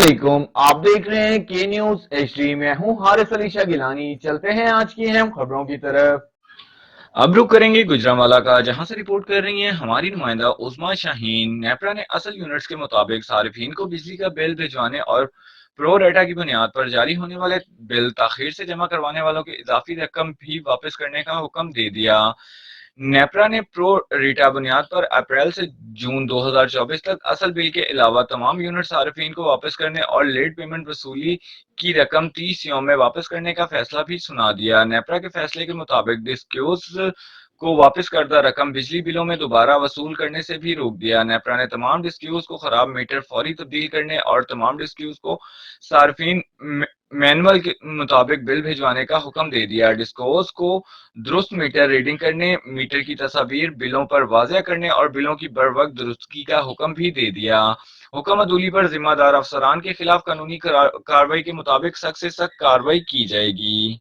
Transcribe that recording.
वालेकुम। आप देख रहे हैं के न्यूज HD। मैं हूं हारिस अली शाह गिलानी। चलते हैं आज की अहम खबरों की तरफ। अब रुक करेंगे गुजरांवाला का, जहां से रिपोर्ट कर रही हैं हमारी नुमाइंदा उस्मा शाहीन। नेपरा ने असल यूनिट्स के मुताबिक सार्फिन को बिजली का बिल भिजवाने और प्रो रेटा की बुनियाद पर जारी होने वाले बिल ताखीर से जमा करवाने वालों की इजाफी रकम भी वापस करने का हुक्म दे दिया। नेपरा ने प्रो रेटा बुनियाद पर अप्रैल से जून 2024 तक असल बिल के अलावा तमाम यूनिट सार्फिन को वापस करने और लेट पेमेंट वसूली की रकम 30 यौम में वापस करने का फैसला भी सुना दिया। नेपरा के फैसले के मुताबिक डिस्क्यूज को वापस करदा रकम बिजली बिलों में दोबारा वसूल करने से भी रोक दिया। नेपरा ने तमाम डिस्क्यूज को खराब मीटर फौरी तब्दील करने और तमाम डिस्क्यूज को सार्फिन मैनुअल के मुताबिक बिल भिजवाने का हुक्म दे दिया। डिस्कोज को दुरुस्त मीटर रीडिंग करने, मीटर की तस्वीर बिलों पर वाज़ह करने और बिलों की बर वक्त दुरुस्तगी का हुक्म भी दे दिया। हुक्म अदूली पर जिम्मेदार अफसरान के खिलाफ कानूनी कार्रवाई के मुताबिक सख्त से सख्त कार्रवाई की जाएगी।